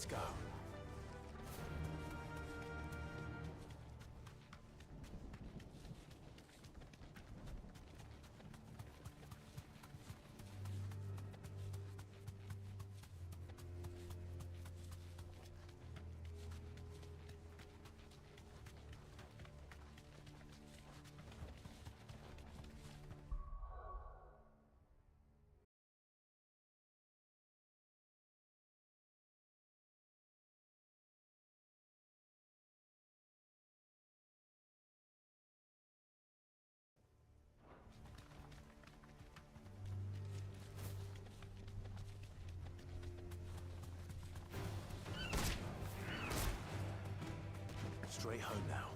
Let's go. Straight home now.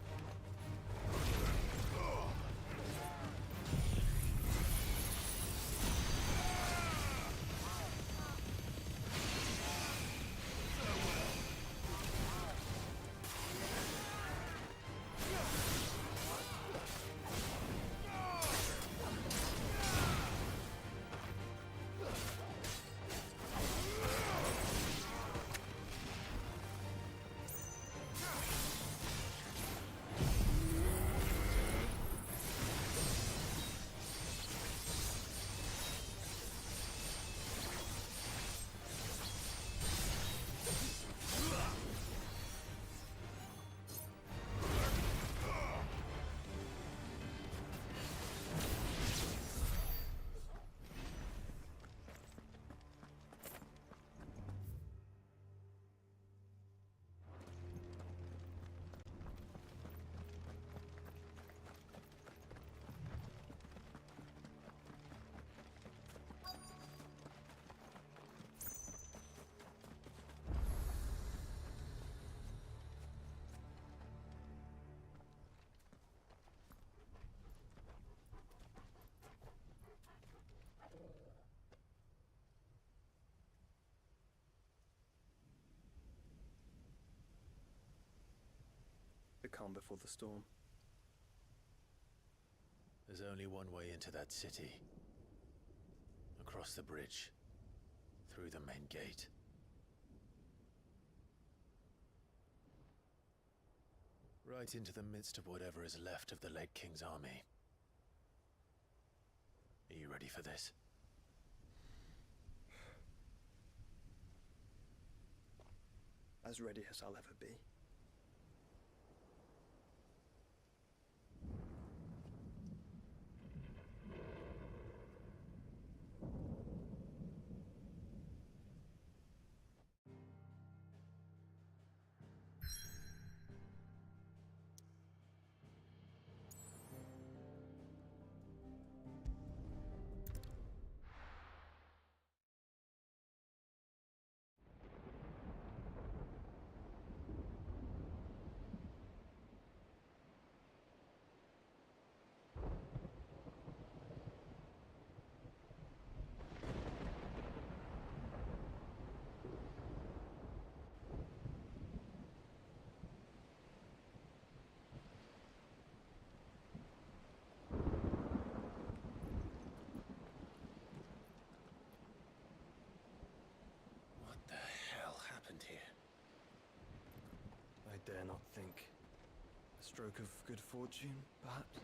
The calm before the storm. There's only one way into that city. Across the bridge. Through the main gate. Right into the midst of whatever is left of the late King's army. Are you ready for this? As ready as I'll ever be. I dare not think. A stroke of good fortune, perhaps?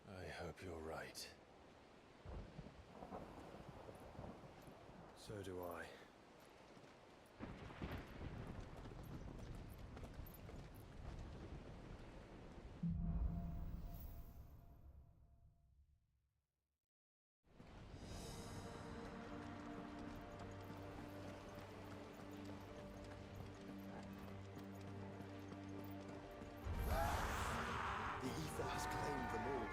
I hope you're right. So do I. The ether has claimed them all.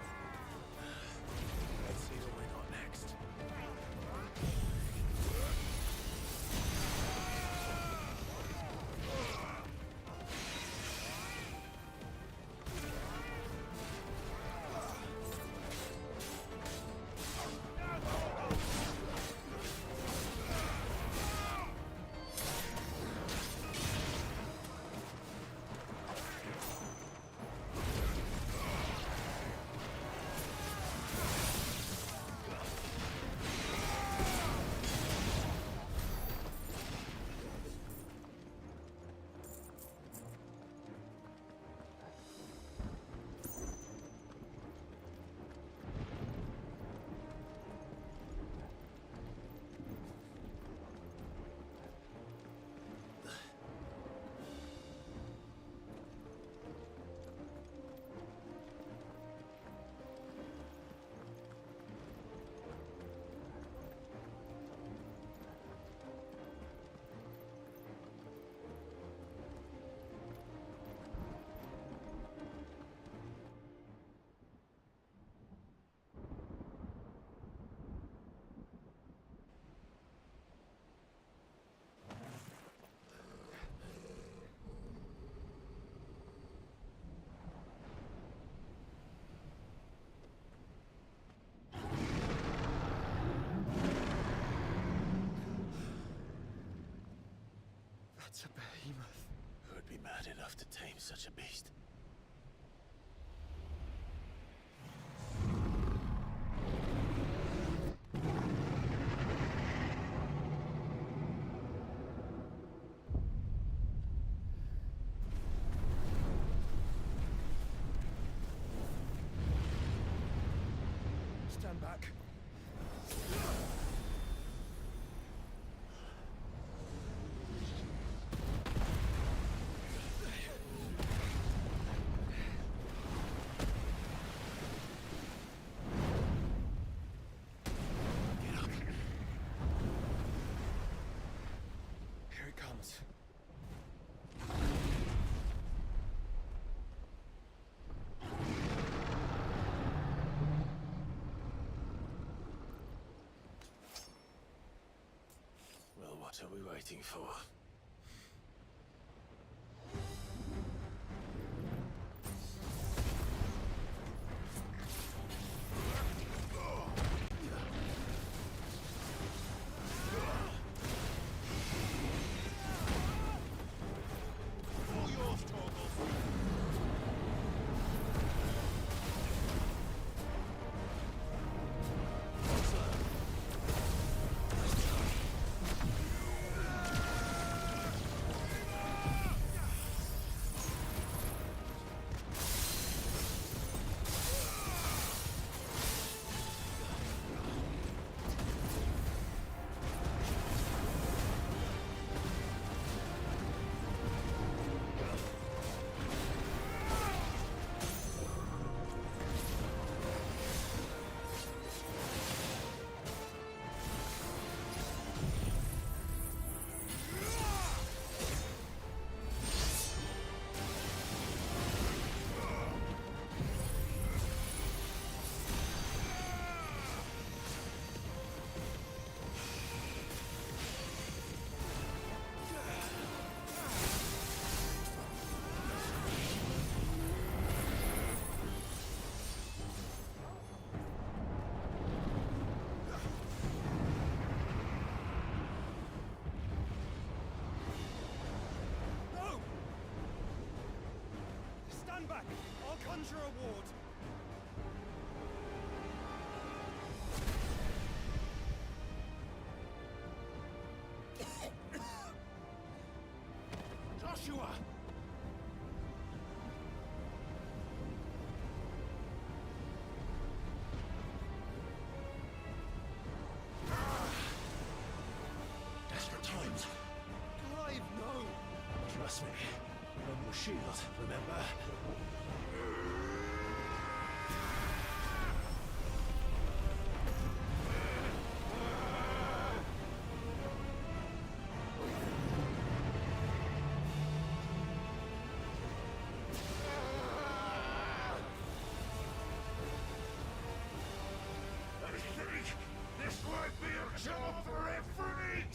Let's see what we got next. That's a behemoth. Who would be mad enough to tame such a beast? Stand back. Get up. Here it comes. Well, what are we waiting for? All yours, Torgal. No! Stand back! I'll conjure a ward. Joshua! Desperate times. Clive, no! Trust me. On your shield, remember? I think this might be a job for Ifrit!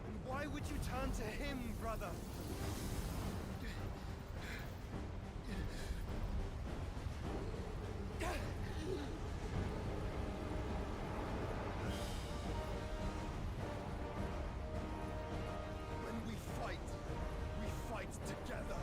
And why would you turn to him, brother? When we fight together.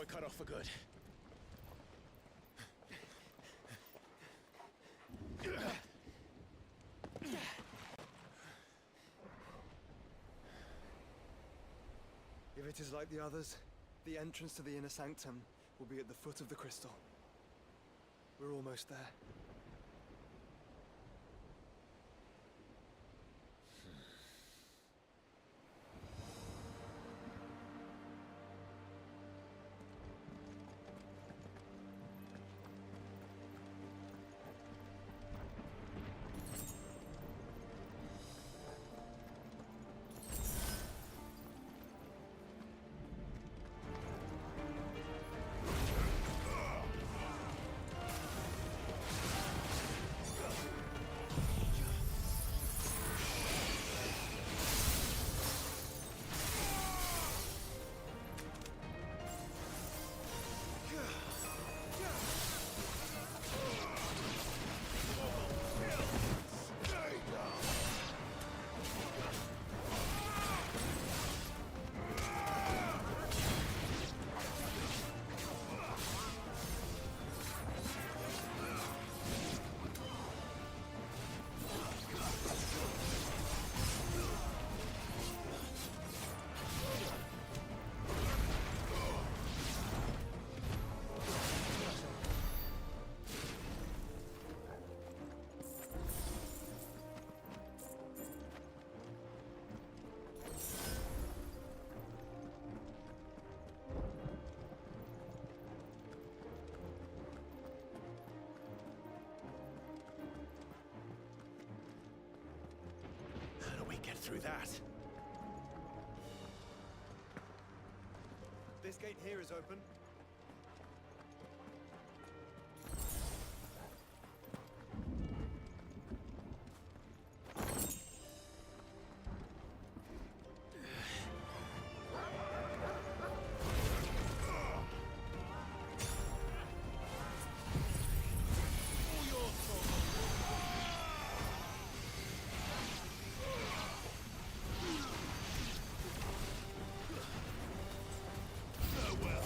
cut off for good. If it is like the others, the entrance to the inner sanctum will be at the foot of the crystal. We're almost there. How do we get through that? This gate here is open. Farewell.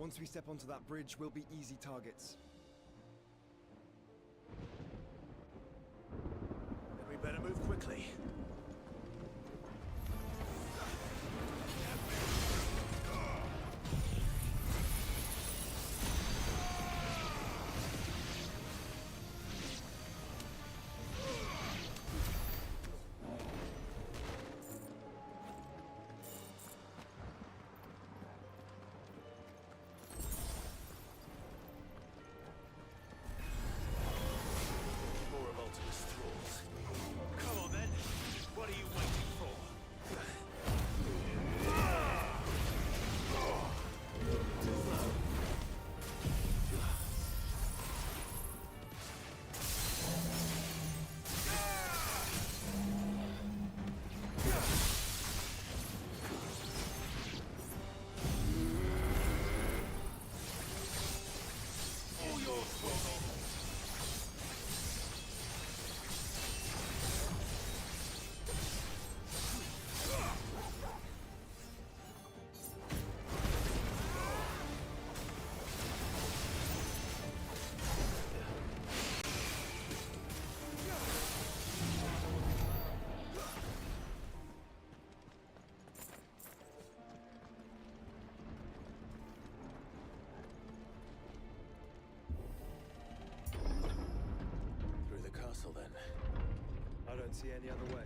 Once we step onto that bridge, we'll be easy targets. Then we better move quickly. More of Ultimus thralls. Come on then. What are you waiting for? All yours, Squirtle. Through the castle, then. I don't see any other way.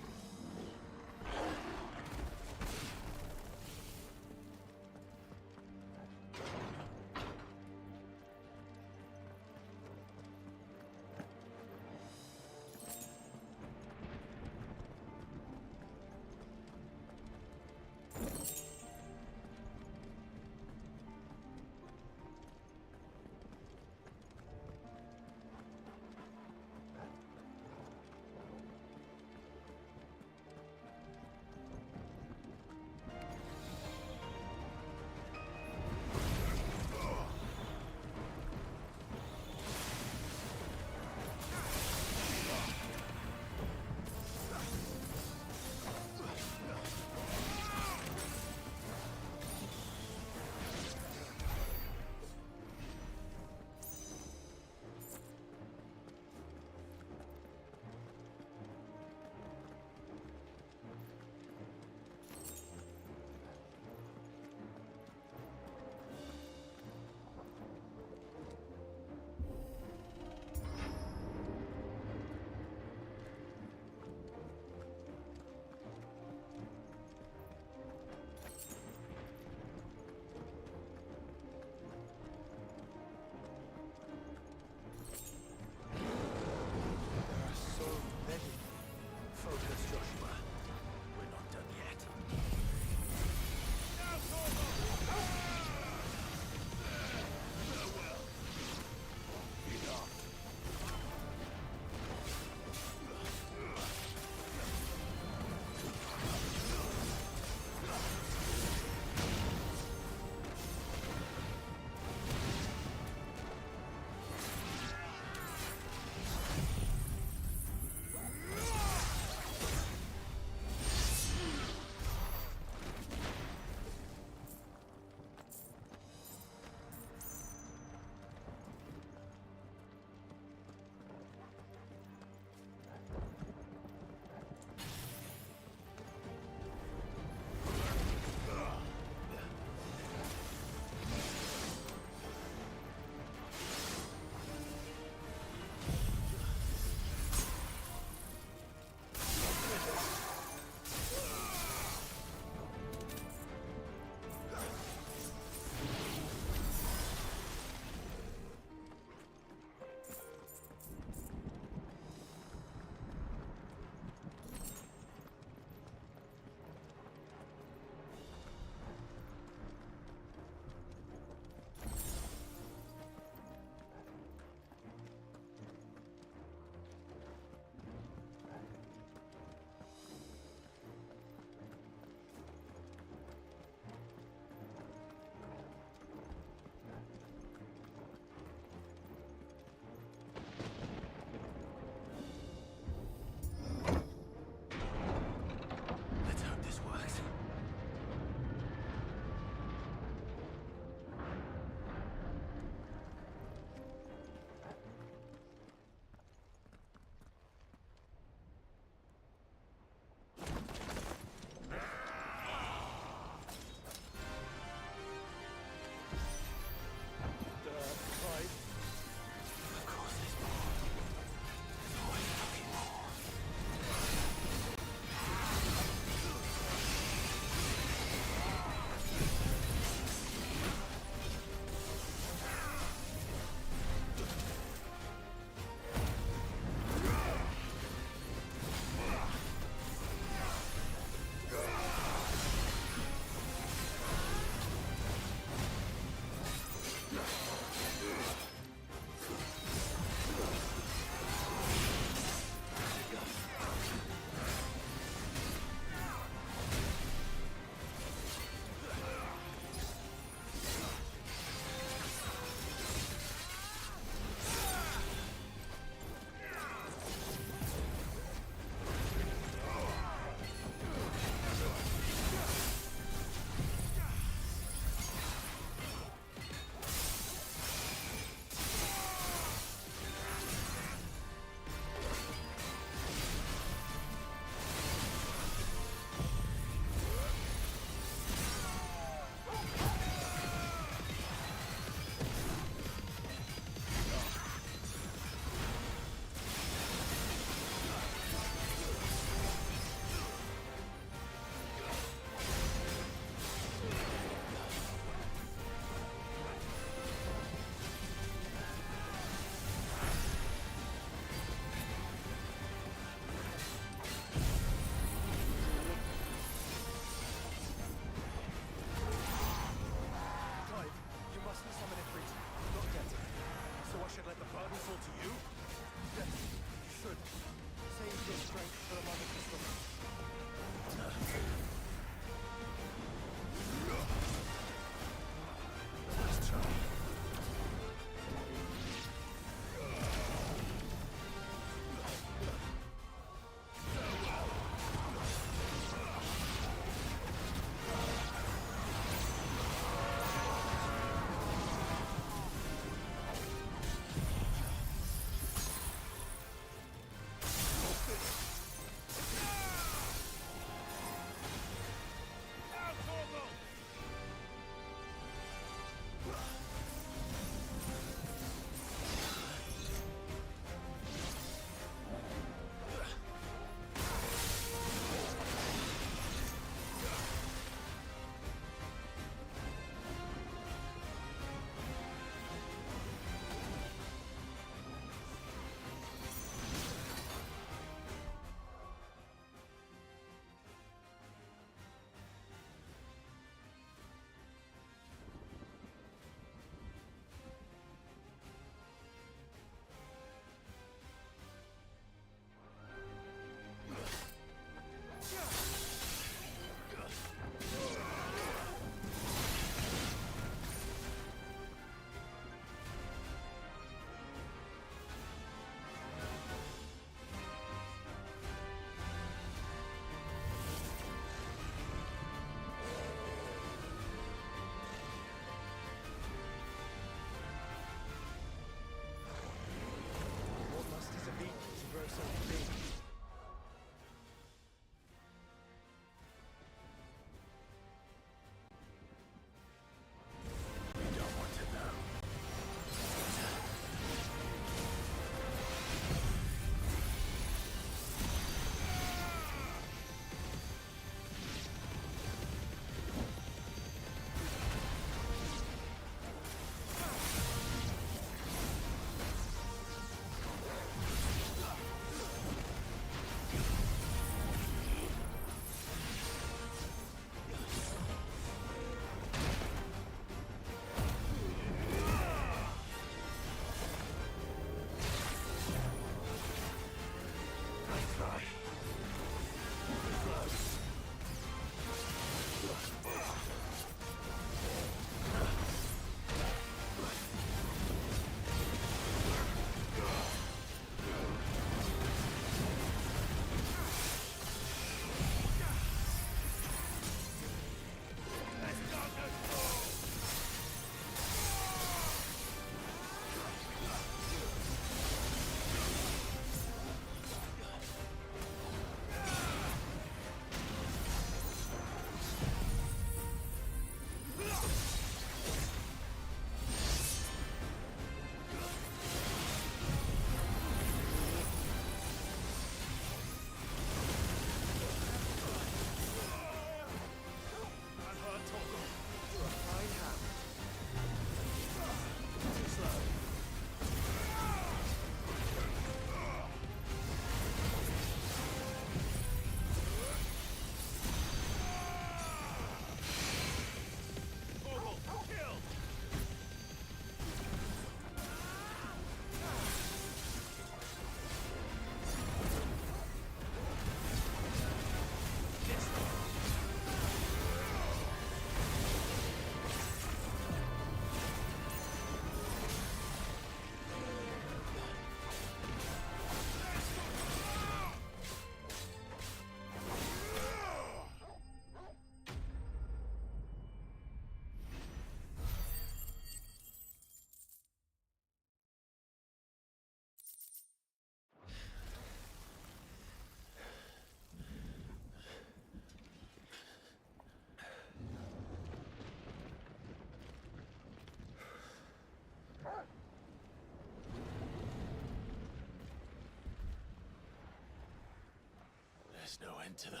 to them.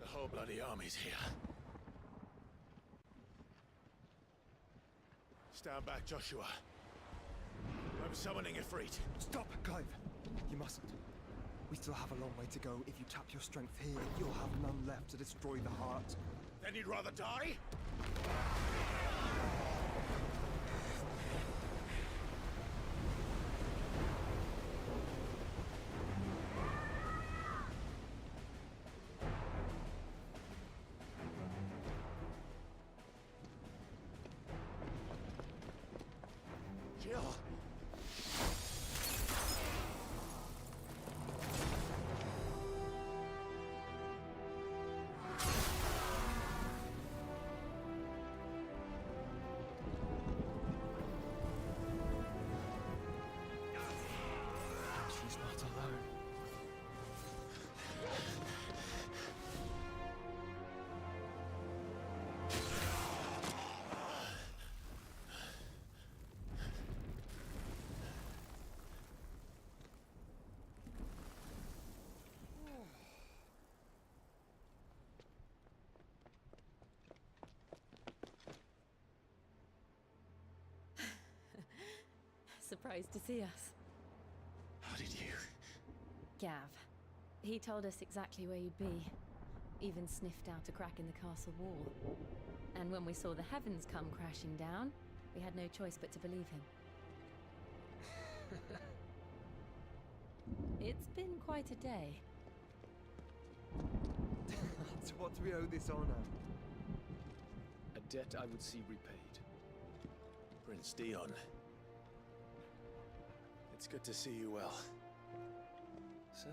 The whole bloody army's here. Stand back, Joshua. I'm summoning Ifrit. Stop, Clive! You mustn't. We still have a long way to go. If you tap your strength here, you'll have none left to destroy the heart. Then you'd rather die? Jill! She's not alone. Surprised to see us. How did you? Gav. He told us exactly where you'd be. Even sniffed out a crack in the castle wall. And when we saw the heavens come crashing down, we had no choice but to believe him. It's been quite a day. To what do we owe this honor? A debt I would see repaid. Prince Dion. It's good to see you well. So,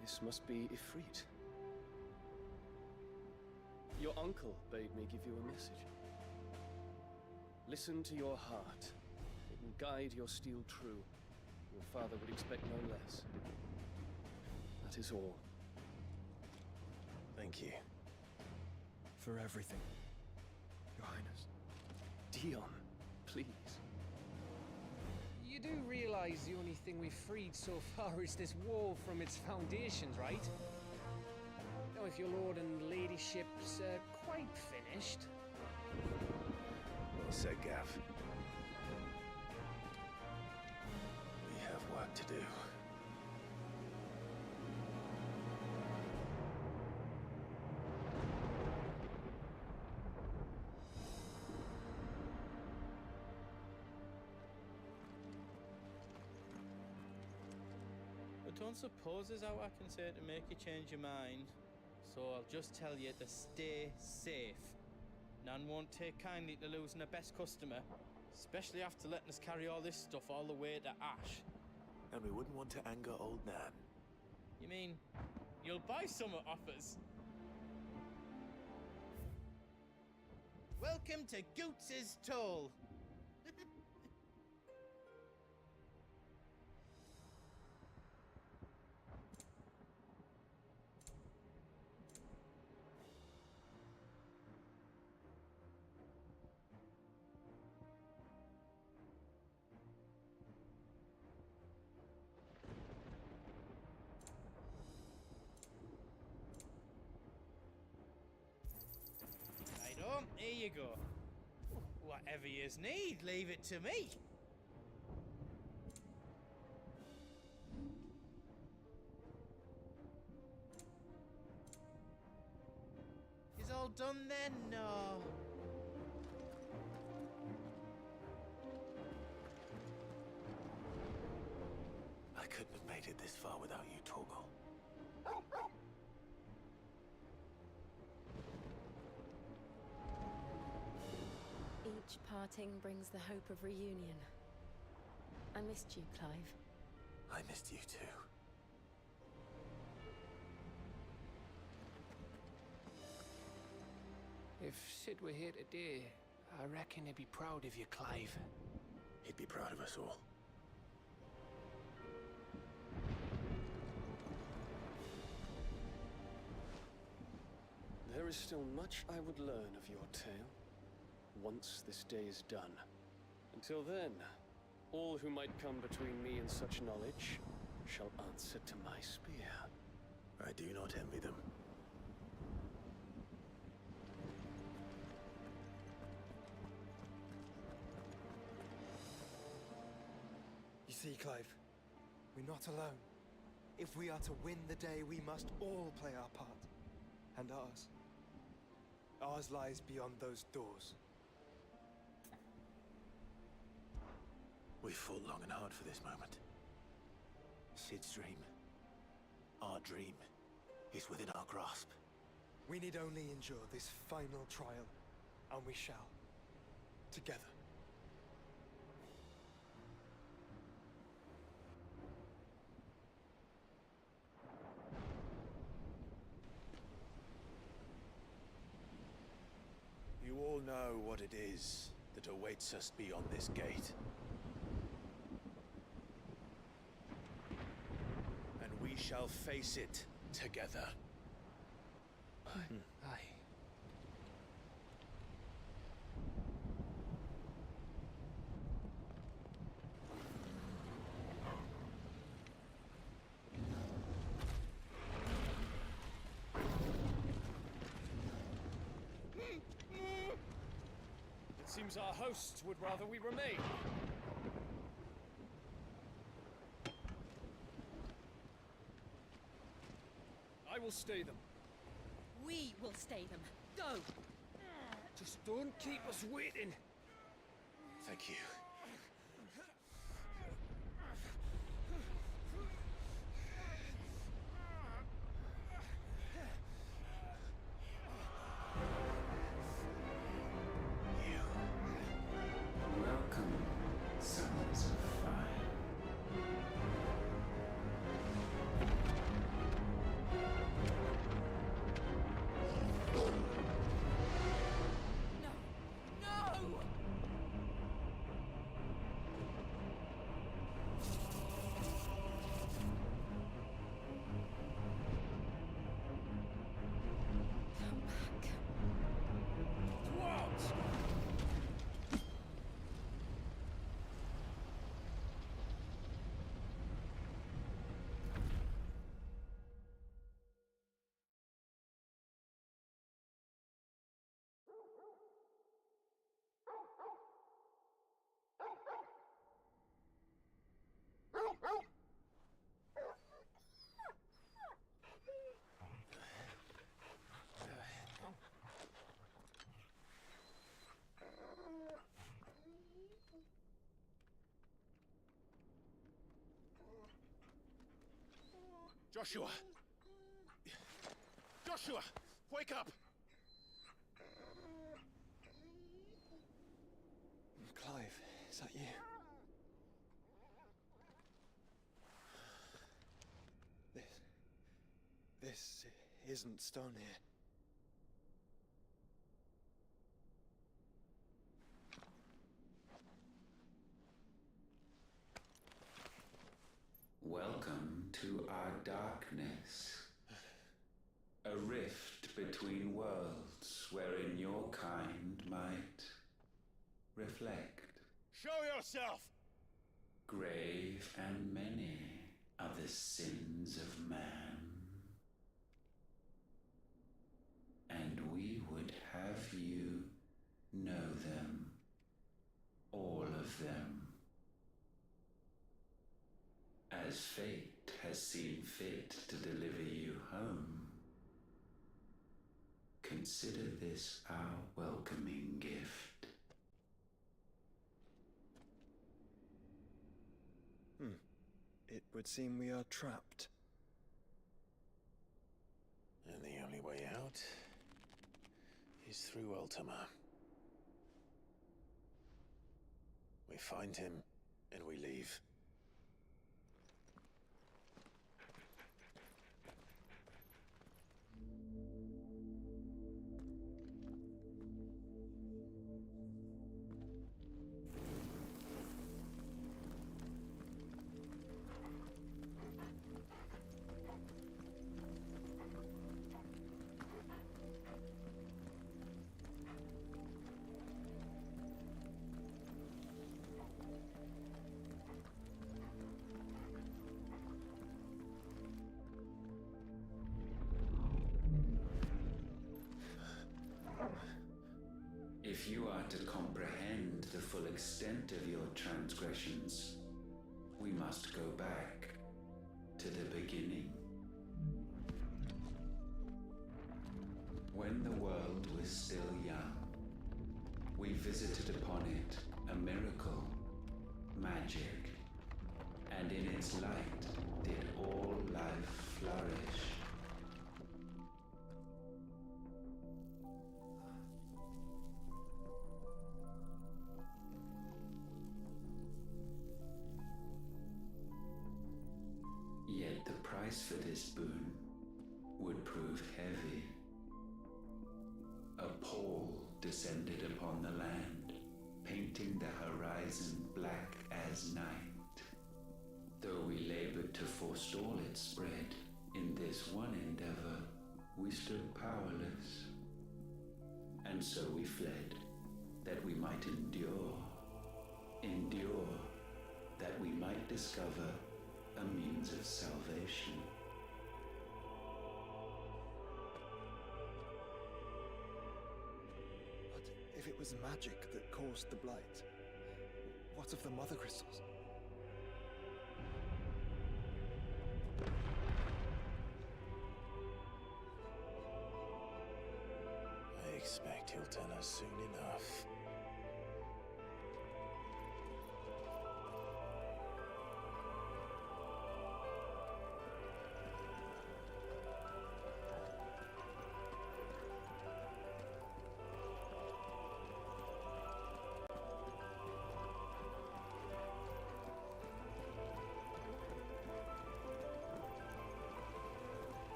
this must be Ifrit. Your uncle bade me give you a message. Listen to your heart. It will guide your steel true. Your father would expect no less. That is all. Thank you. For everything, Your Highness. Dion, please. You do realize the only thing we've freed so far is this wall from its foundations, right? Now, if your lord and ladyship's quite finished... Well said, Gav. We have work to do. I don't suppose there's out I can say to make you change your mind. So I'll just tell you to stay safe. Nan won't take kindly to losing her best customer, especially after letting us carry all this stuff all the way to Ash. And we wouldn't want to anger old Nan. You mean, you'll buy some off us? Welcome to Goots's Toll. Here you go. Whatever yous need, leave it to me. Is all done then? No. I couldn't have made it this far without you, Torgal. Each parting brings the hope of reunion. I missed you, Clive. I missed you too. If Sid were here today, I reckon he'd be proud of you, Clive. He'd be proud of us all. There is still much I would learn of your tale, once this day is done. Until then, all who might come between me and such knowledge shall answer to my spear. I do not envy them. You see, Clive, we're not alone. If we are to win the day, we must all play our part. And ours. Ours lies beyond those doors. We fought long and hard for this moment. Sid's dream, our dream, is within our grasp. We need only endure this final trial, and we shall. Together. You all know what it is that awaits us beyond this gate. And we shall face it together. Aye. It seems our hosts would rather we remain. I will stay them. We will stay them. Go! Just don't keep us waiting. Thank you. Welcome, sons of fire. No! Come back. Dwarves! Joshua! Joshua! Wake up! Clive, is that you? This isn't Stone here. Welcome to our darkness. A rift between worlds wherein your kind might reflect. Show yourself! Grave and many are the sins of man. And we would have you know them. All of them. As fate has seen fit to deliver you home, consider this our welcoming gift. It would seem we are trapped. And the only way out is through Ultima. We find him, and we leave. If you are to comprehend the full extent of your transgressions, we must go back to the beginning. When the world was still young, we visited upon it a miracle, magic, and in its light did all life flourish. Yet the price for this boon would prove heavy. A pall descended upon the land, painting the horizon black as night. Though we labored to forestall its spread, in this one endeavor we stood powerless. And so we fled, that we might endure, that we might discover a means of salvation. But if it was magic that caused the blight, what of the mother crystals? I expect he'll tell us soon enough.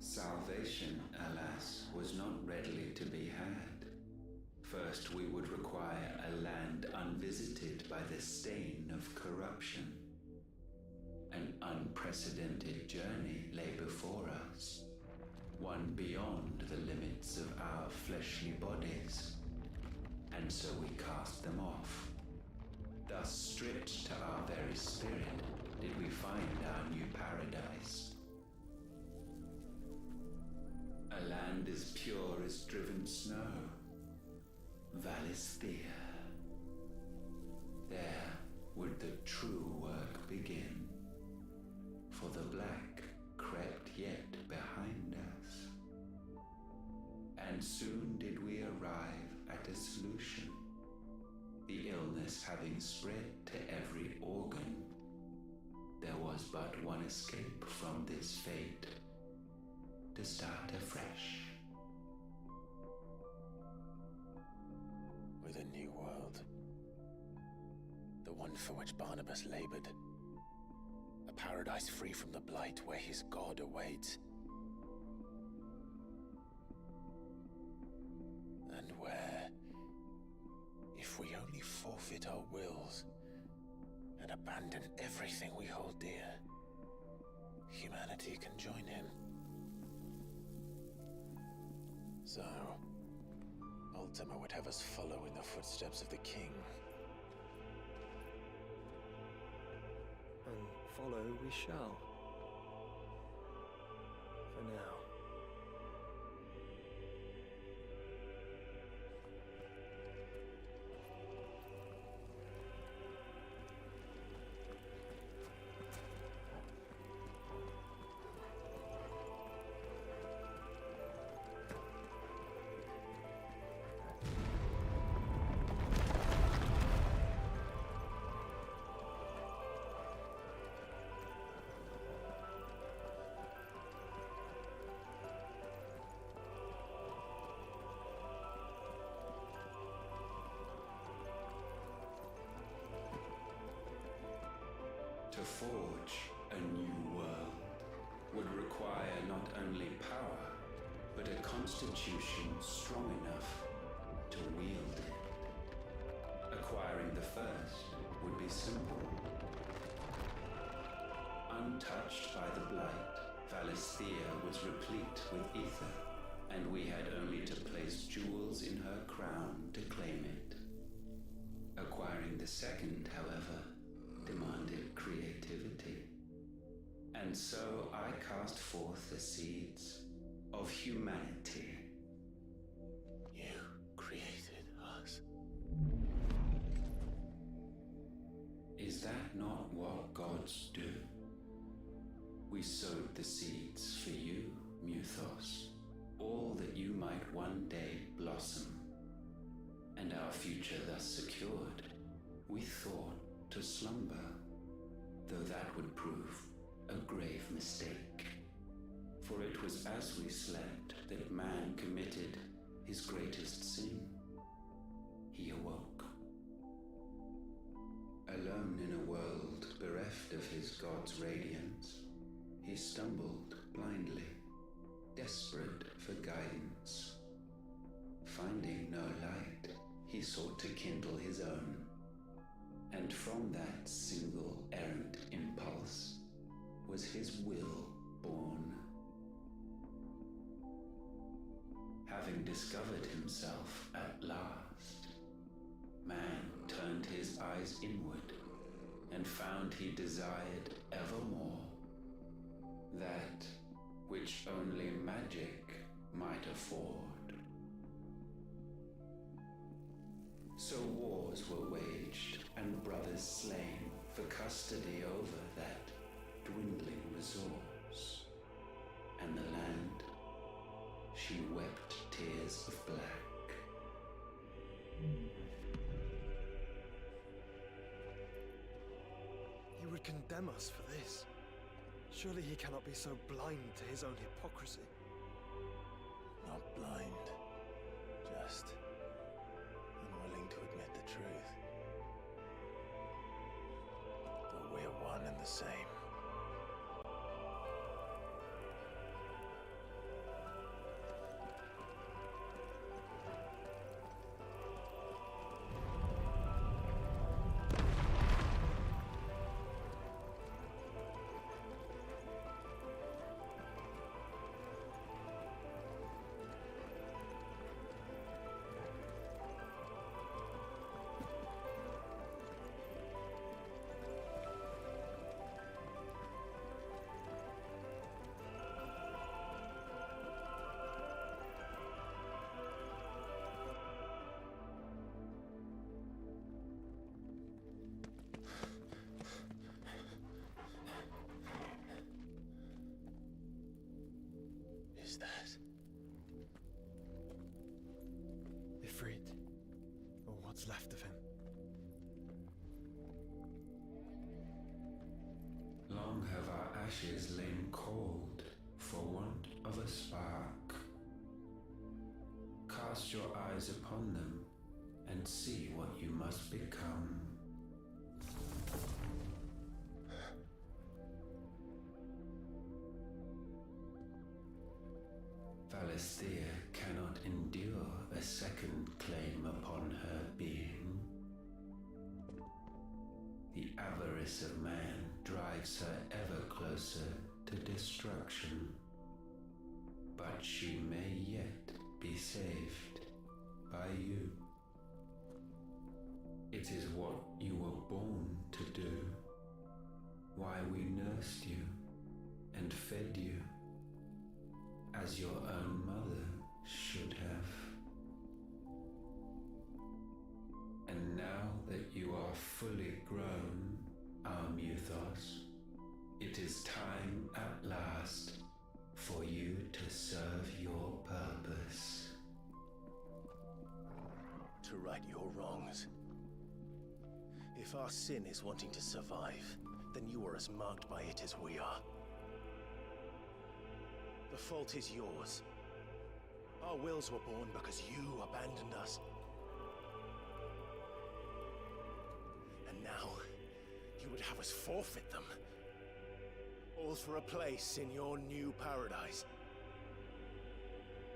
Salvation, alas, was not readily to be had. First, we would require a land unvisited by the stain of corruption. An unprecedented journey lay before us, one beyond the limits of our fleshly bodies. And so we cast them off. Thus, stripped to our very spirit, did we find our new paradise. A land as pure as driven snow, Valisthea. There would the true work begin, for the black crept yet behind us. And soon did we arrive at a solution, the illness having spread to every organ. There was but one escape from this fate, to start afresh. With a new world. The one for which Barnabas labored. A paradise free from the blight where his God awaits. And where, if we only forfeit our wills and abandon everything we hold dear, humanity can join him. So, Ultima would have us follow in the footsteps of the king. And follow we shall. For now. To forge a new world would require not only power, but a constitution strong enough to wield it. Acquiring the first would be simple. Untouched by the blight, Valisthea was replete with ether, and we had only to place jewels in her crown to claim it. Acquiring the second, however, demanded creativity. And so I cast forth the seeds of humanity. You created us. Is that not what gods do? We sowed the seeds for you, Muthos, all that you might one day blossom. And our future thus secured, we thought to slumber, though that would prove a grave mistake. For it was as we slept that man committed his greatest sin. He awoke. Alone in a world bereft of his god's radiance, he stumbled blindly, desperate for guidance. Finding no light, he sought to kindle his own. And from that single errant impulse was his will born. Having discovered himself at last, man turned his eyes inward and found he desired evermore that which only magic might afford. So wars were waged and brothers slain for custody over that dwindling resource. And the land, she wept tears of black. He would condemn us for this. Surely he cannot be so blind to his own hypocrisy. Not blind, just unwilling to admit the truth. But we're one and the same. Is that? Ifrit, or what's left of him. Long have our ashes lain cold for want of a spark. Cast your eyes upon them and see what you must become. Valisthea cannot endure a second claim upon her being. The avarice of man drives her ever closer to destruction. But she may yet be saved by you. It is what you were born to do, why we nursed you and fed you, as your own mother should have. And now that you are fully grown, our Muthos, it is time at last for you to serve your purpose. To right your wrongs. If our sin is wanting to survive, then you are as marked by it as we are. The fault is yours. Our wills were born because you abandoned us. And now, you would have us forfeit them. All for a place in your new paradise.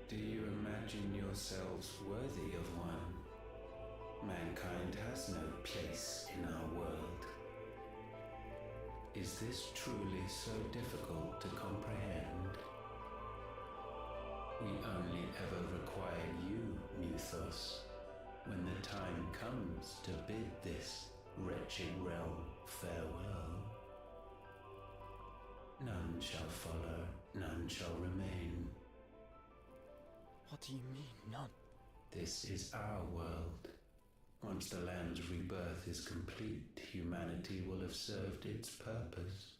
Do you imagine yourselves worthy of one? Mankind has no place in our world. Is this truly so difficult to comprehend? We only ever require you, Muthos, when the time comes to bid this wretched realm farewell. None shall follow, none shall remain. What do you mean, none? This is our world. Once the land's rebirth is complete, humanity will have served its purpose.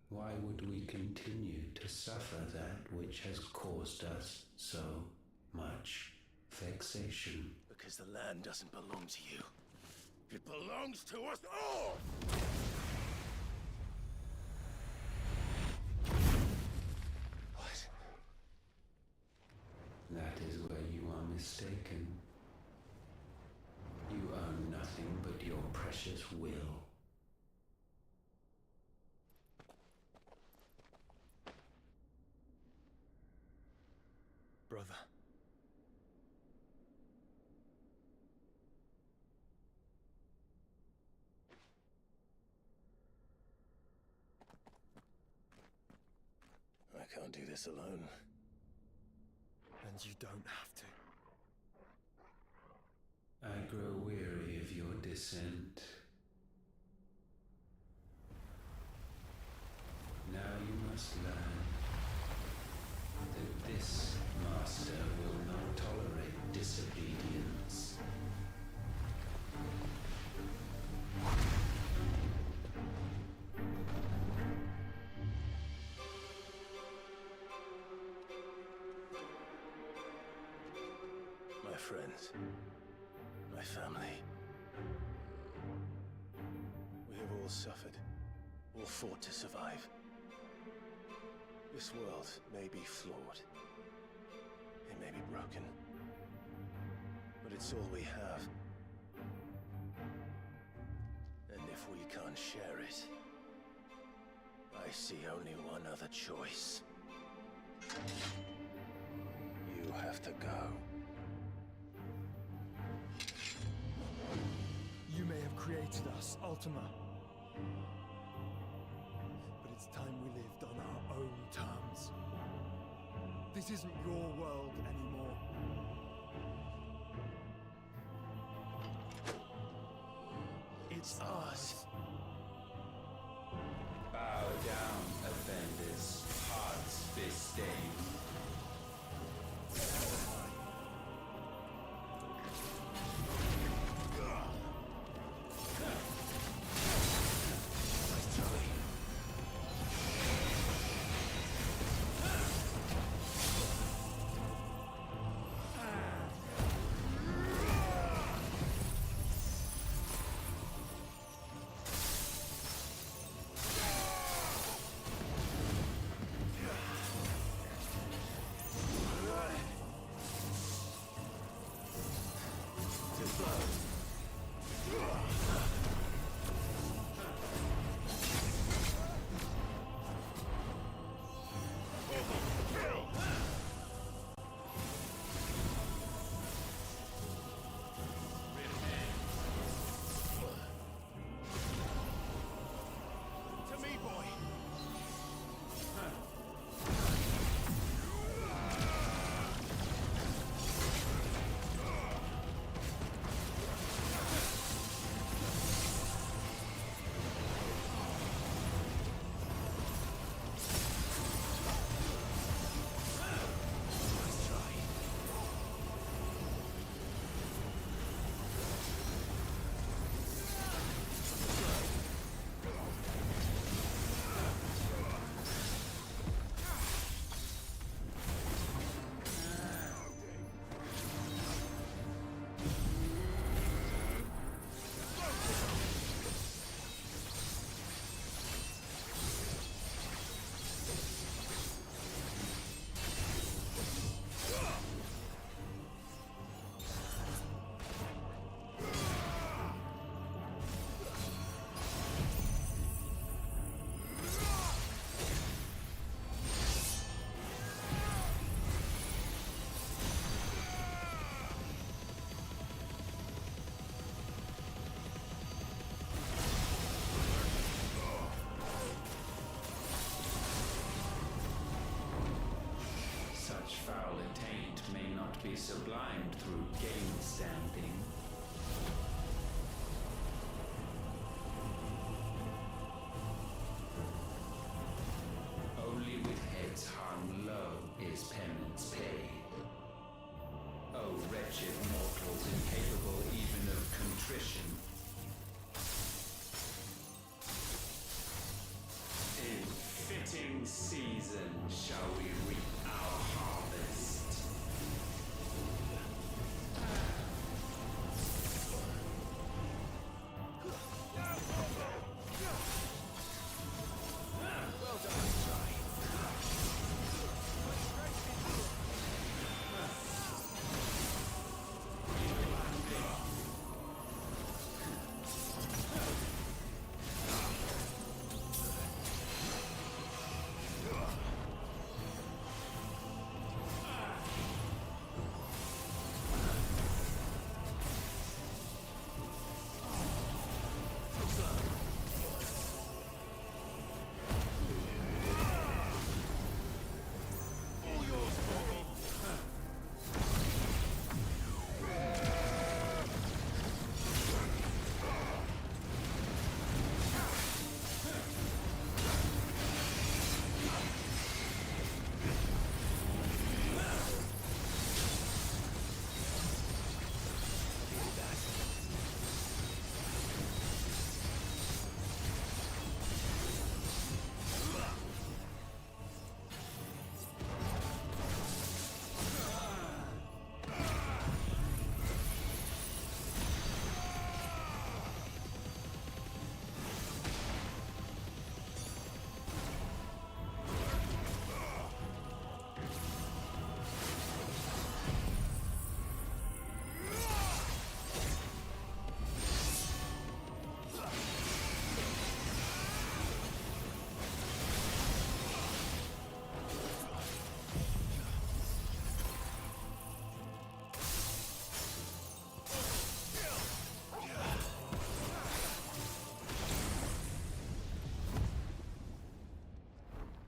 Why would we continue to suffer that which has caused us so much vexation? Because the land doesn't belong to you. It belongs to us all! What? That is where you are mistaken. You own nothing but your precious will. Brother. I can't do this alone. And you don't have to. I grow weary of your dissent. Now you must learn that this master will not tolerate disobedience. My friends, my family. We have all suffered, all fought to survive. This world may be flawed. It may be broken. But it's all we have. And if we can't share it, I see only one other choice. You have to go. You may have created us, Ultima. But it's time we lived on our own terms. This isn't your world anymore. It's ours. Bow down, offenders, hearts disdain. be sublimed through game standing. Only with heads hung low is penance paid. Oh, wretched mortals incapable even of contrition. In fitting season shall we reap our harvest.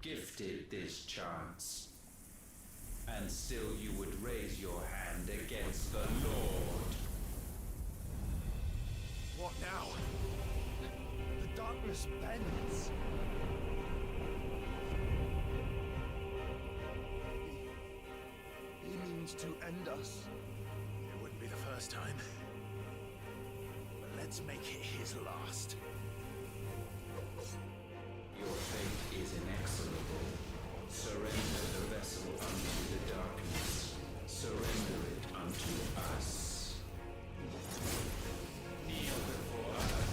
Gifted this chance, and still you would raise your hand against the Lord. What now? The darkness bends. He means to end us. It wouldn't be the first time. But let's make it his last. Your fate is inexorable. Surrender the vessel unto the darkness. Surrender it unto us. Kneel before us.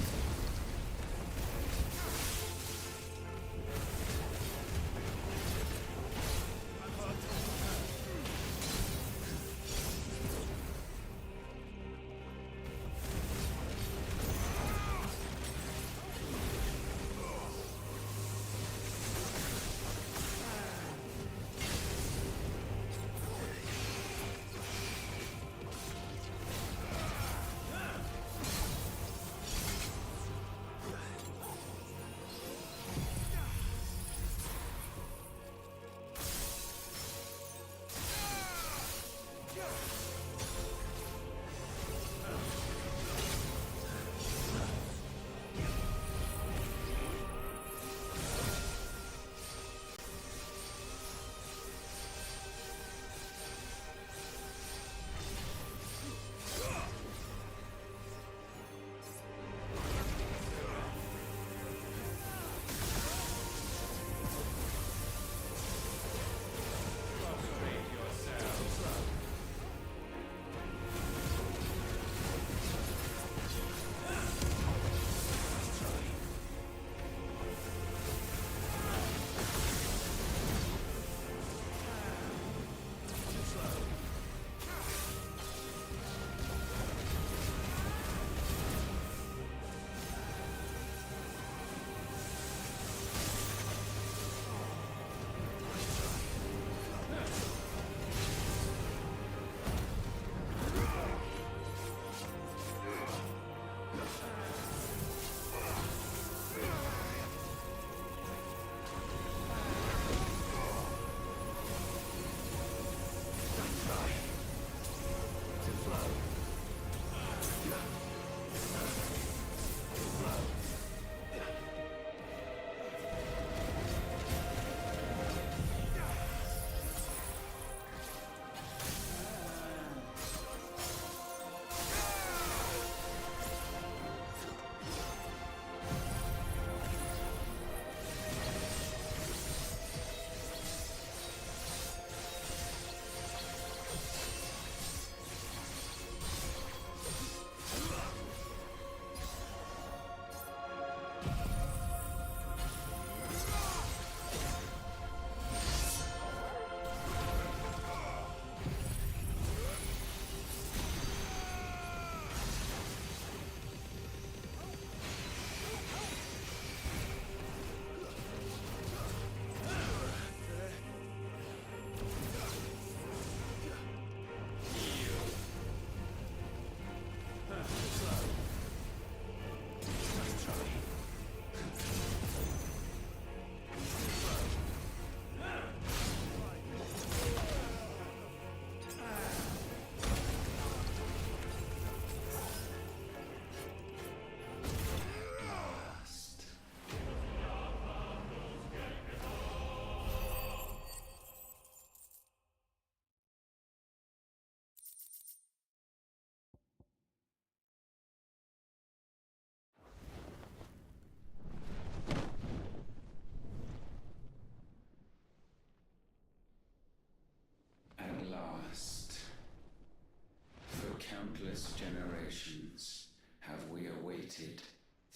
countless generations have we awaited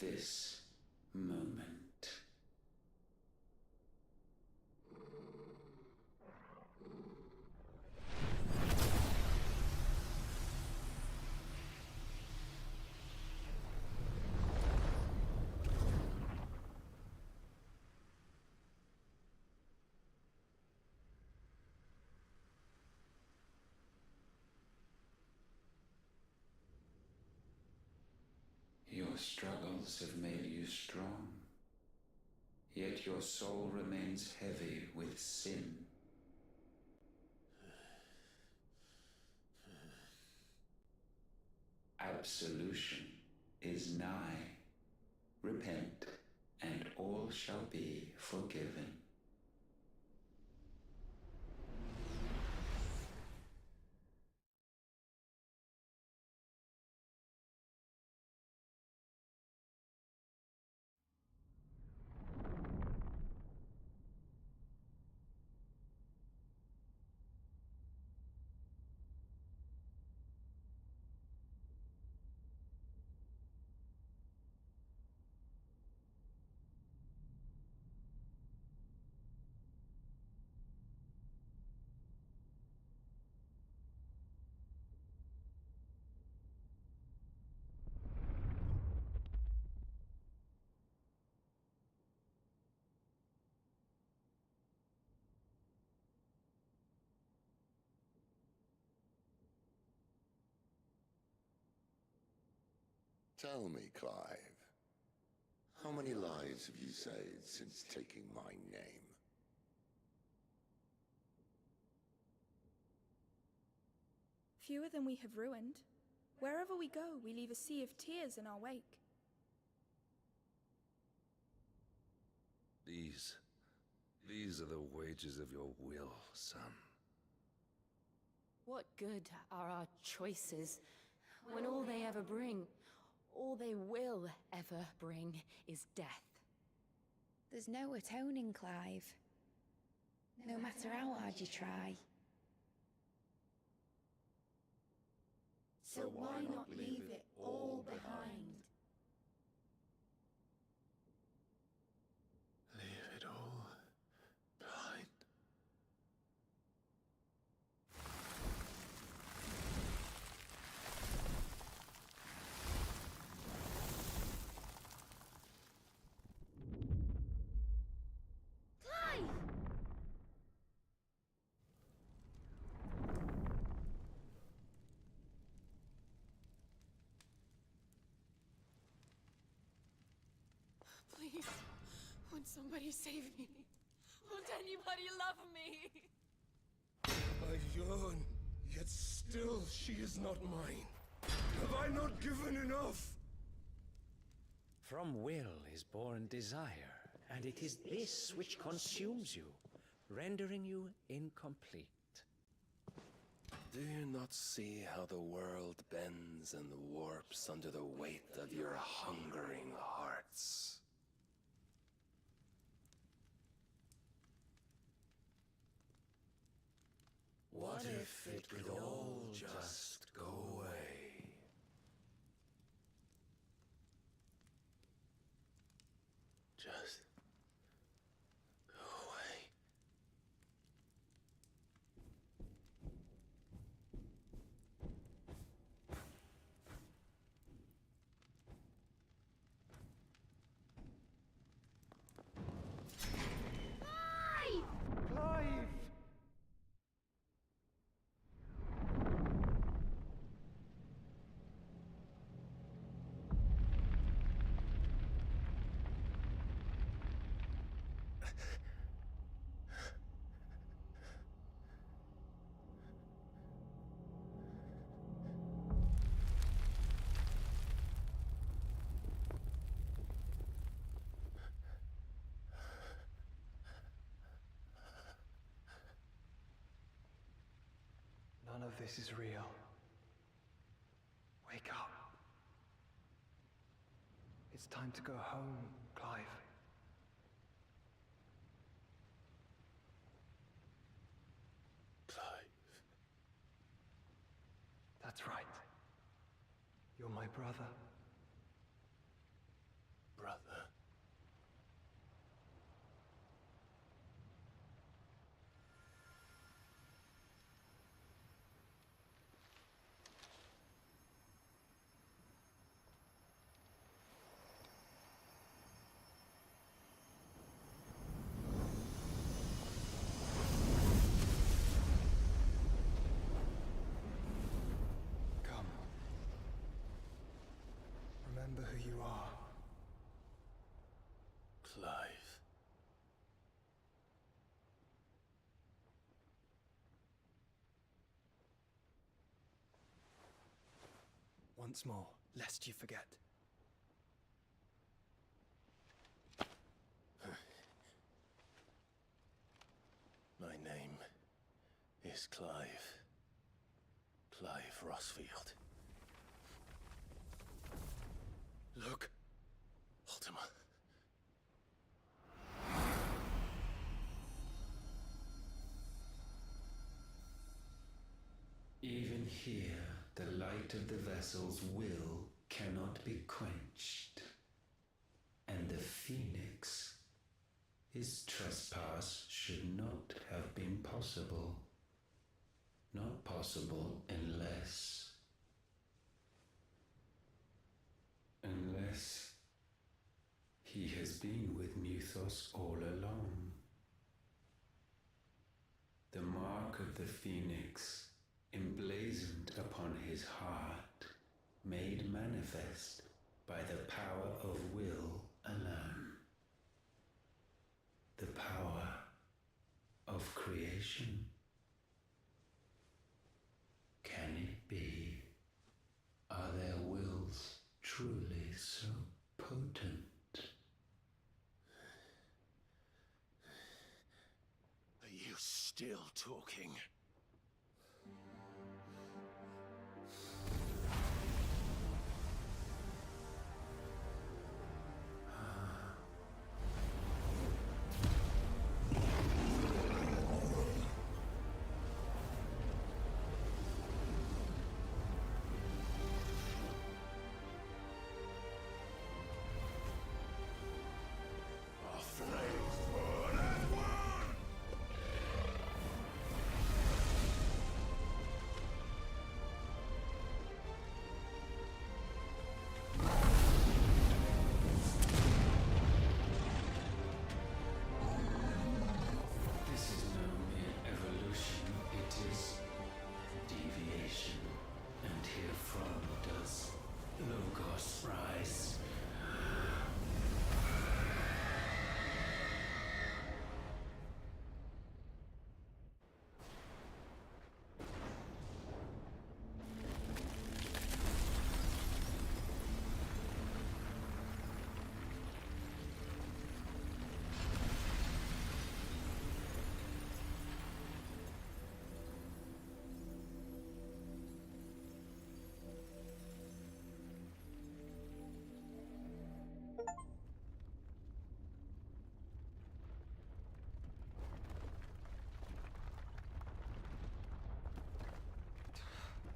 this moment. Your struggles have made you strong, yet your soul remains heavy with sin. Absolution is nigh. Repent, and all shall be forgiven. Tell me, Clive, how many lives have you saved since taking my name? Fewer than we have ruined. Wherever we go, we leave a sea of tears in our wake. These are the wages of your will, son. What good are our choices when all they ever bring, all they will ever bring, is death? There's no atoning, Clive. No matter how hard you try. So why not leave it all behind? Leave it all behind. Clive! Please, won't somebody save me? Won't anybody love me? I yearn, yet still she is not mine. Have I not given enough? From will is born desire, and it is this which consumes you, rendering you incomplete. Do you not see how the world bends and warps under the weight of your hungering hearts? What if it could all just go away? Just go away. Clive! None of this is real. Wake up. It's time to go home, Clive. Clive. That's right. You're my brother. Brother. Come. Remember who you are. Clive. Once more, lest you forget. My name is Clive. Clive Rossfield. Look, Ultima. Even here, the light of the vessel's will cannot be quenched. And the Phoenix, his trespass should not have been possible. Not possible unless he has been with Muthos all along. The mark of the Phoenix, emblazoned upon his heart, made manifest by the power of will alone. The power of creation. Can it be? Are their wills truly so potent? Are you still talking? This is no mere evolution, it is deviation. And herefrom does Logos rise.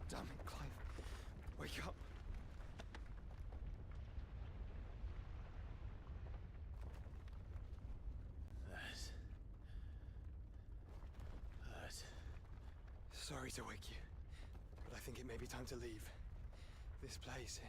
Damn it, Clive. Wake up. That hurt. Sorry to wake you, but I think it may be time to leave. This place.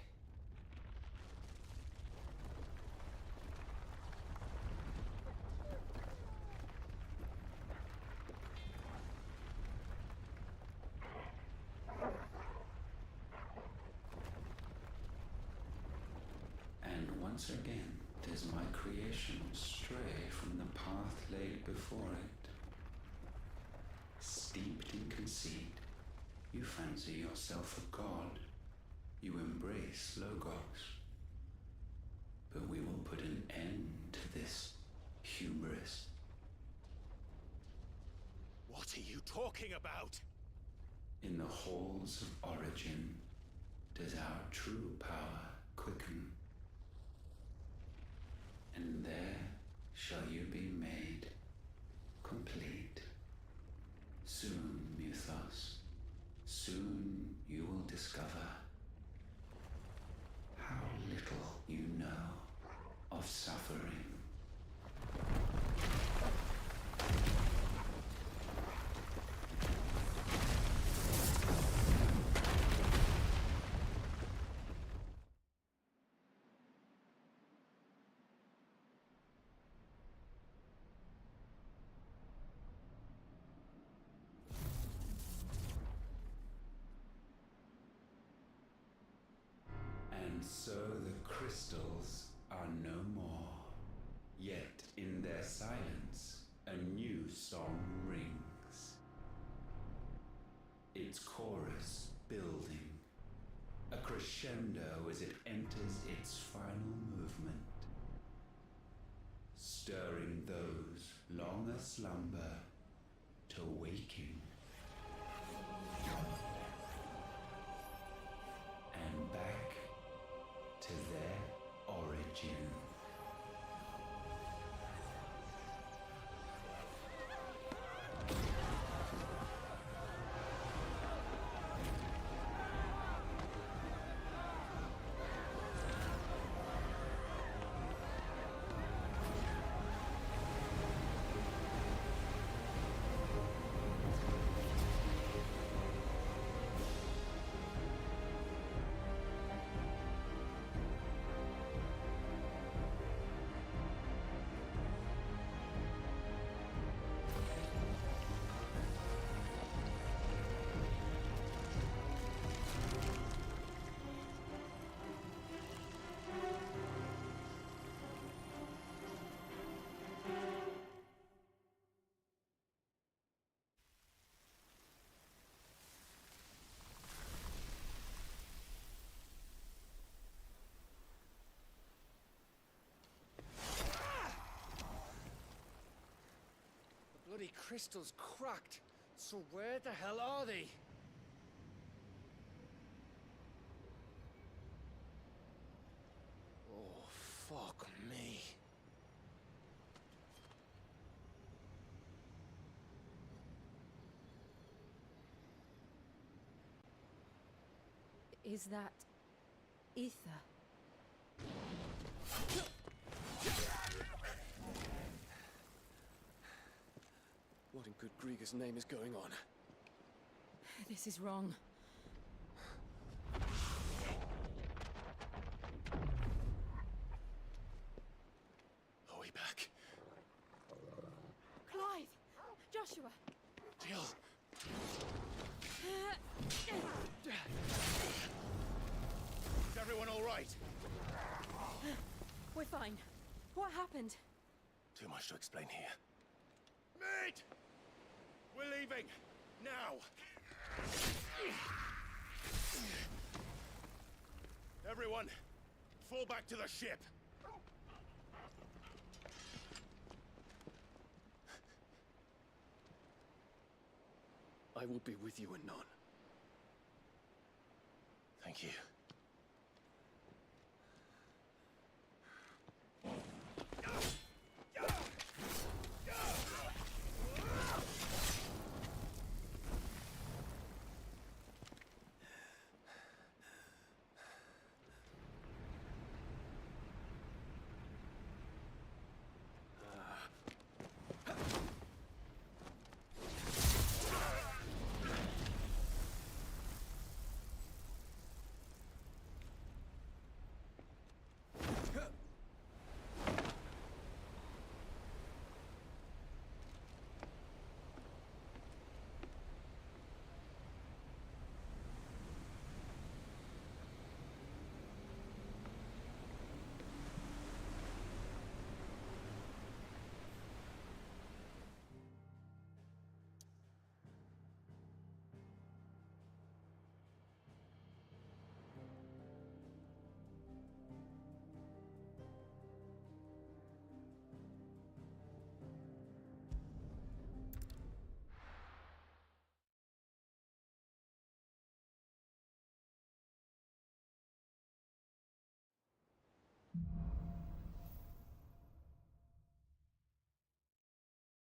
And once again, does my creation stray from the path laid before it? Steeped in conceit, you fancy yourself a god. You embrace Logos. But we will put an end to this hubris. What are you talking about? In the halls of origin, does our true power quicken. And there shall you be made complete. Soon, Muthos, soon you will discover so the crystals are no more. Yet in their silence, a new song rings. Its chorus building, a crescendo as it enters its final movement, stirring those long aslumber to waking. And back to their origin. Bloody crystal's cracked. So where the hell are they? Oh, fuck me. Is that ether? What in good Grieger's name is going on? This is wrong. Are we back? Clive! Joshua! Jill! Is everyone all right? We're fine. What happened? Too much to explain here. Mate! We're leaving! Now! Everyone, fall back to the ship! I will be with you anon. Thank you.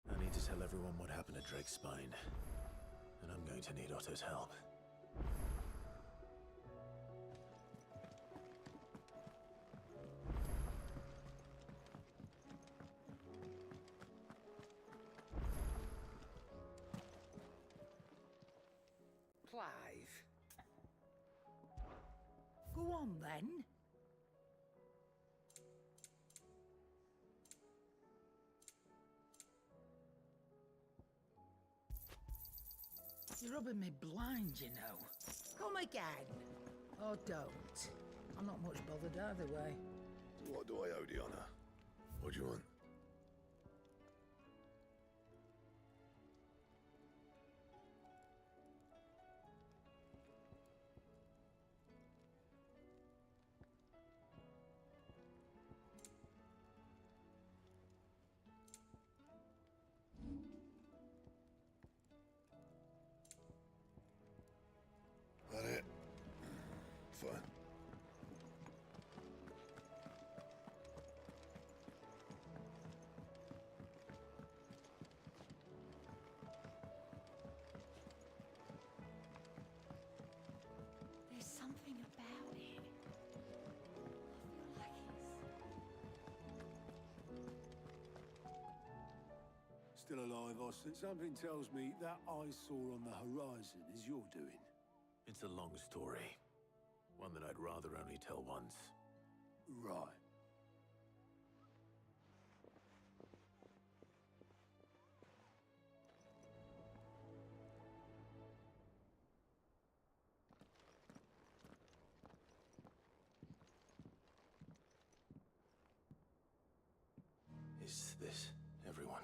I need to tell everyone what happened at Drake's Spine. And I'm going to need Otto's help. Clive. Go on then. You're rubbing me blind, you know. Come again. Or don't. I'm not much bothered either way. What do I owe the honor? What do you want? That it? Fine. There's something about it. I feel like Still alive, Austin. Something tells me that I saw on the horizon is your doing. It's a long story. One that I'd rather only tell once. Right. Is this everyone?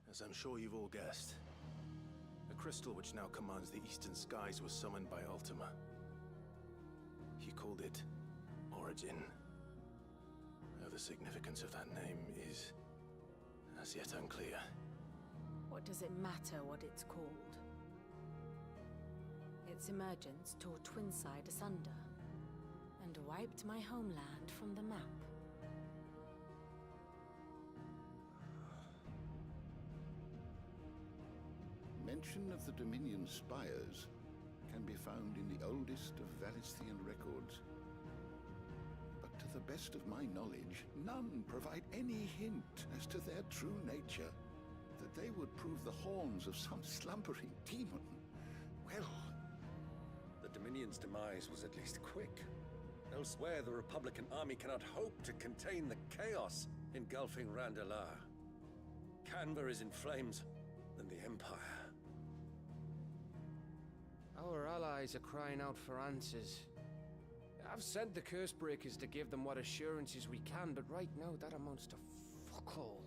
As I'm sure you've all guessed, the crystal which now commands the eastern skies was summoned by Ultima. He called it Origin. Though the significance of that name is as yet unclear. What does it matter what it's called? Its emergence tore Twinside asunder, and wiped my homeland from the map. Mention of the Dominion spires can be found in the oldest of Valisthian records. But to the best of my knowledge, none provide any hint as to their true nature. That they would prove the horns of some slumbering demon. Well... The Dominion's demise was at least quick. Elsewhere, the Republican army cannot hope to contain the chaos engulfing Randalar. Canva is in flames, and the Empire. Our allies are crying out for answers. I've sent the Cursebreakers to give them what assurances we can, but right now that amounts to fuck all.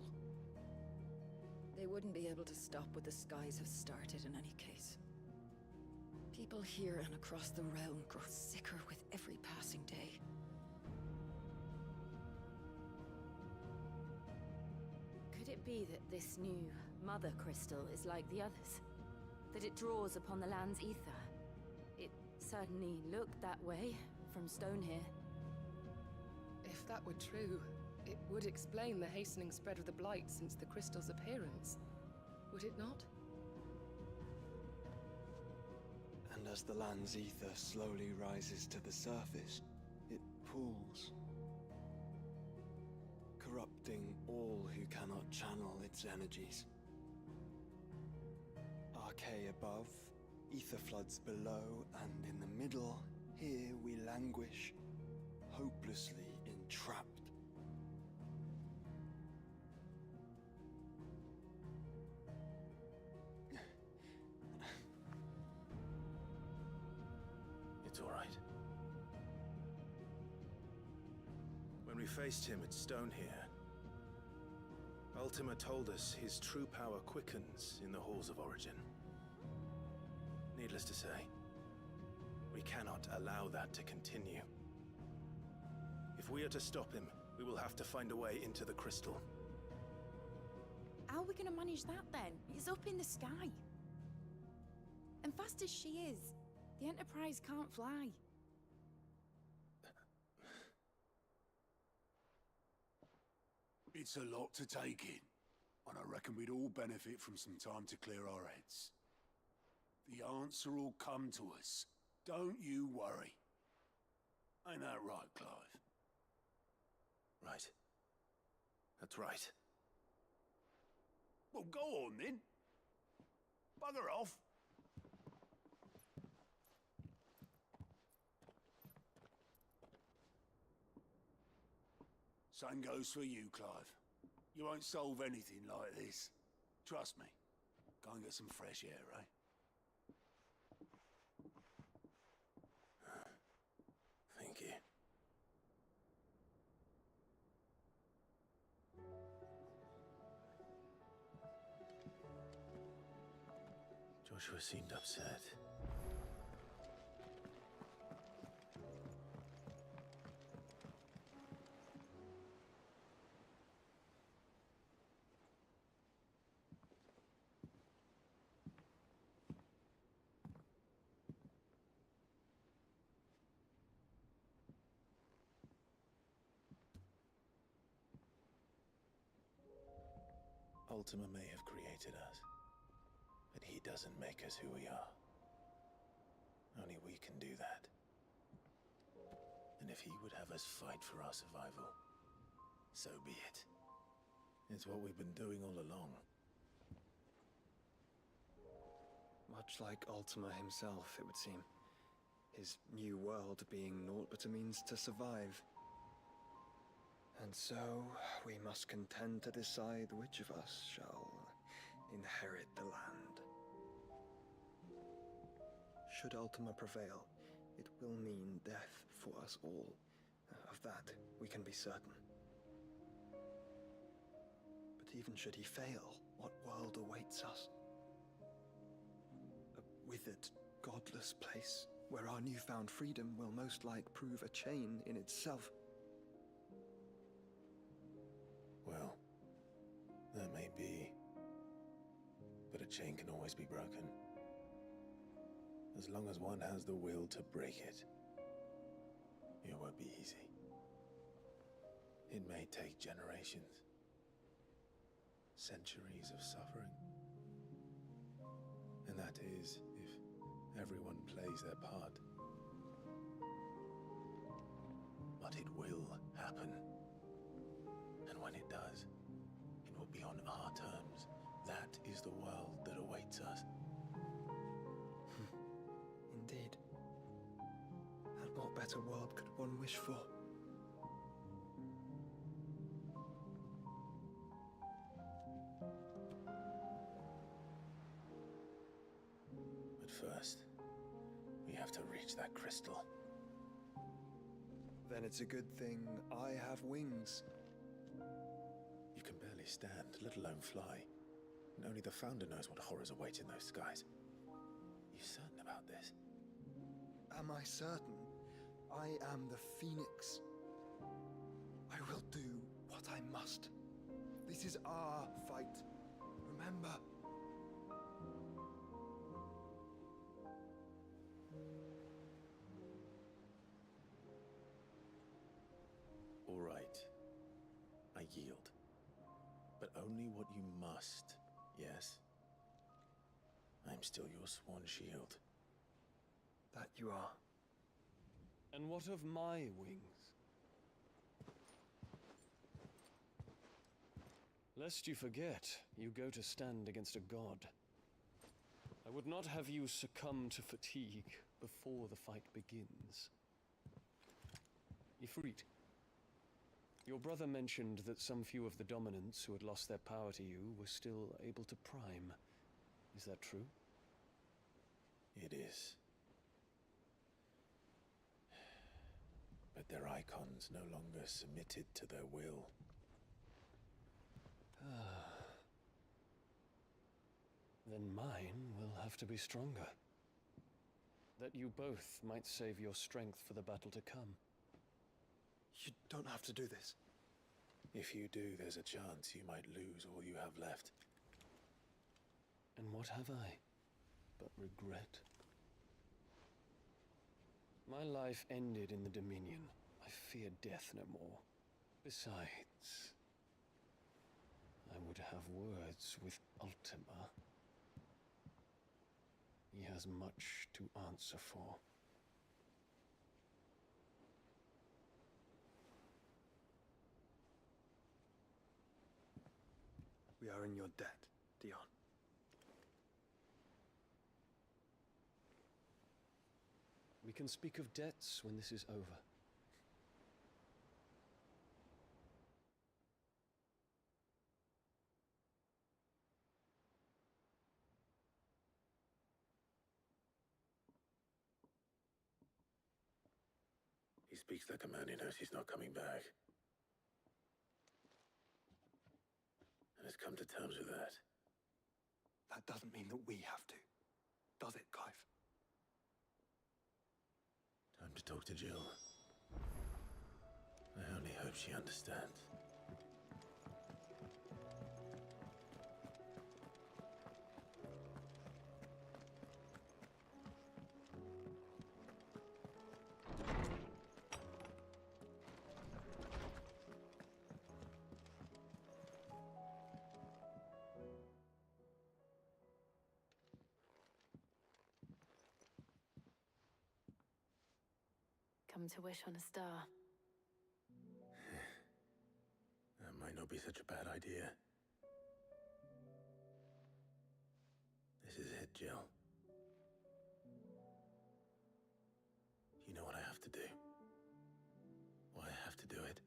They wouldn't be able to stop what the skies have started in any case. People here and across the realm grow sicker with every passing day. Could it be that this new Mother Crystal is like the others? That it draws upon the land's ether? It certainly looked that way from stone here. If that were true, it would explain the hastening spread of the Blight since the crystal's appearance. Would it not? And as the land's ether slowly rises to the surface, it pools, corrupting all who cannot channel its energies. Archay above, ether floods below, and in the middle, here we languish, hopelessly entrapped. It's all right. When we faced him at Stone here, Ultima told us his true power quickens in the halls of Origin. Needless to say, we cannot allow that to continue. If we are to stop him, we will have to find a way into the crystal. How are we gonna manage that then? It's up in the sky. And fast as she is, the Enterprise can't fly. It's a lot to take in, and I reckon we'd all benefit from some time to clear our heads. The answer will come to us. Don't you worry. Ain't that right, Clive? Right. That's right. Well, go on then. Bugger off. Same goes for you, Clive. You won't solve anything like this. Trust me. Go and get some fresh air, eh? Thank you. Joshua seemed upset. Ultima may have created us, but he doesn't make us who we are. Only we can do that. And if he would have us fight for our survival, so be it. It's what we've been doing all along. Much like Ultima himself, it would seem. His new world being naught but a means to survive. And so, we must contend to decide which of us shall inherit the land. Should Ultima prevail, it will mean death for us all. Of that, we can be certain. But even should he fail, what world awaits us? A withered, godless place, where our newfound freedom will most like prove a chain in itself. Well, that may be, but a chain can always be broken. As long as one has the will to break it, it won't be easy. It may take generations, centuries of suffering. And that is if everyone plays their part. But it will happen. And when it does, it will be on our terms. That is the world that awaits us. Indeed. And what better world could one wish for? But first, we have to reach that crystal. Then it's a good thing I have wings. You can barely stand, let alone fly. And only the Founder knows what horrors await in those skies. You certain about this? Am I certain? I am the Phoenix. I will do what I must. This is our fight. Remember? All right. I yield. But only what you must, yes? I'm still your sworn shield. That you are. And what of my wings? Lest you forget, you go to stand against a god. I would not have you succumb to fatigue before the fight begins. Ifrit, your brother mentioned that some few of the dominants who had lost their power to you were still able to prime. Is that true? It is. But their icons no longer submitted to their will. Then mine will have to be stronger. That you both might save your strength for the battle to come. You don't have to do this. If you do, there's a chance you might lose all you have left. And what have I but regret? My life ended in the Dominion. I fear death no more. Besides, I would have words with Ultima. He has much to answer for. We are in your debt, Dion. We can speak of debts when this is over. speaks like a man who knows he's not coming back. And has come to terms with that. That doesn't mean that we have to, does it, Clive? Time to talk to Jill. I only hope she understands. Come to wish on a star. That might not be such a bad idea. This is it, Jill. You know what I have to do. Why I have to do it.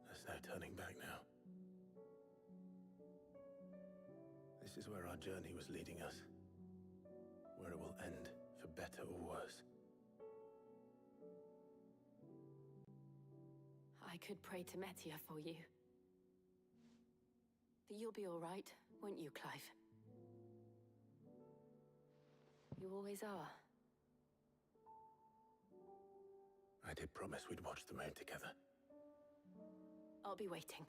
There's no turning back now. This is where our journey was leading us. Where it will end, for better or worse. I could pray to Metia for you. But you'll be all right, won't you, Clive? You always are. I did promise we'd watch the moon together. I'll be waiting.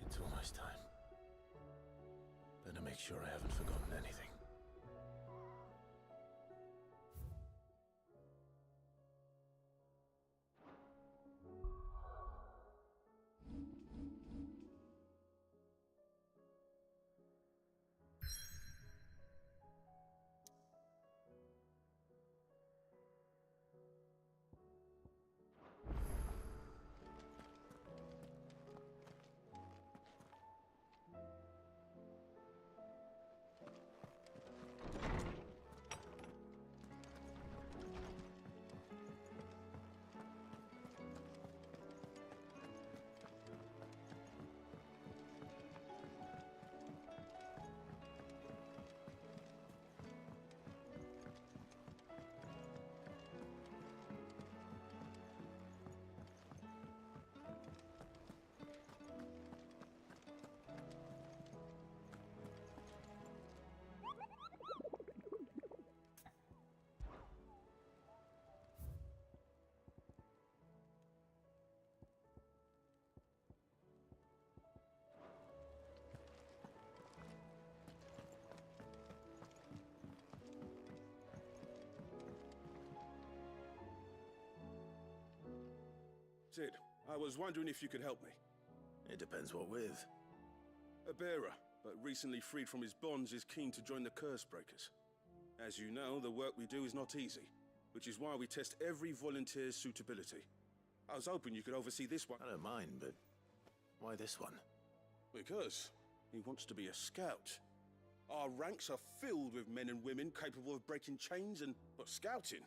It's almost time. Better make sure I haven't forgotten anything. Cid, I was wondering if you could help me. It depends what with. A bearer, but recently freed from his bonds, is keen to join the Cursebreakers. As you know, the work we do is not easy, which is why we test every volunteer's suitability. I was hoping you could oversee this one. I don't mind, but why this one? Because he wants to be a scout. Our ranks are filled with men and women capable of breaking chains but scouting,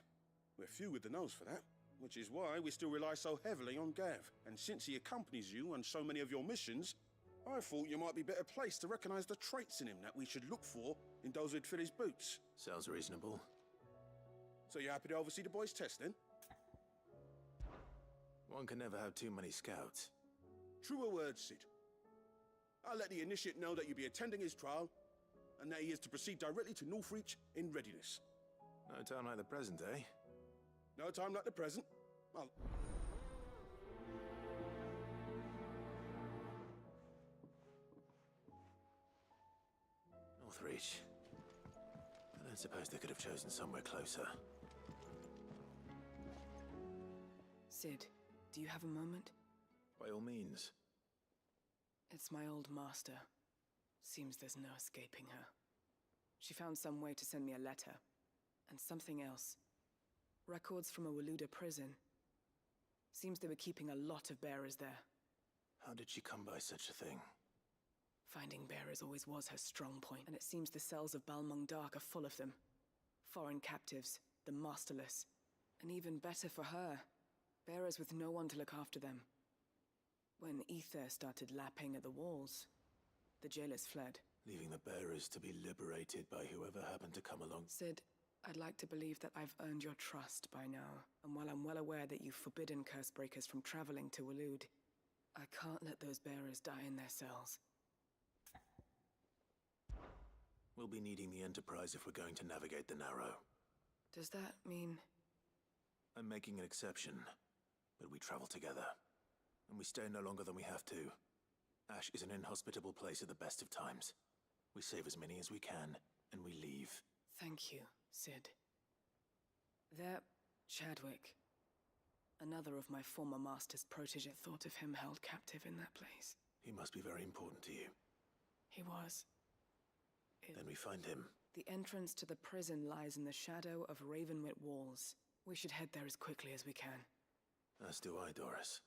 we're few with the nose for that. Which is why we still rely so heavily on Gav. And since he accompanies you on so many of your missions, I thought you might be better placed to recognize the traits in him that we should look for in those who'd fill his boots. Sounds reasonable. So you're happy to oversee the boys' test, then? One can never have too many scouts. Truer words, Cid. I'll let the initiate know that you'll be attending his trial, and that he is to proceed directly to Northreach in readiness. No time like the present, eh? No time like the present. Well... Northreach. I don't suppose they could have chosen somewhere closer. Cid, do you have a moment? By all means. It's my old master. Seems there's no escaping her. She found some way to send me a letter. And something else. Records from a Waluda prison. Seems they were keeping a lot of bearers there. How did she come by such a thing? Finding bearers always was her strong point, and it seems the cells of Balmung Dark are full of them. Foreign captives, the masterless. And even better for her, bearers with no one to look after them. When ether started lapping at the walls, the jailers fled. Leaving the bearers to be liberated by whoever happened to come along. Sid, I'd like to believe that I've earned your trust by now. And while I'm well aware that you've forbidden Cursebreakers from traveling to Waloed, I can't let those bearers die in their cells. We'll be needing the Enterprise if we're going to navigate the Narrow. Does that mean... I'm making an exception, but we travel together. And we stay no longer than we have to. Ash is an inhospitable place at the best of times. We save as many as we can, and we leave. Thank you, Sid. There, Chadwick. Another of my former master's protege thought of him held captive in that place. He must be very important to you. He was. Then we find him. The entrance to the prison lies in the shadow of Ravenwit Walls. We should head there as quickly as we can. As do I, Doris.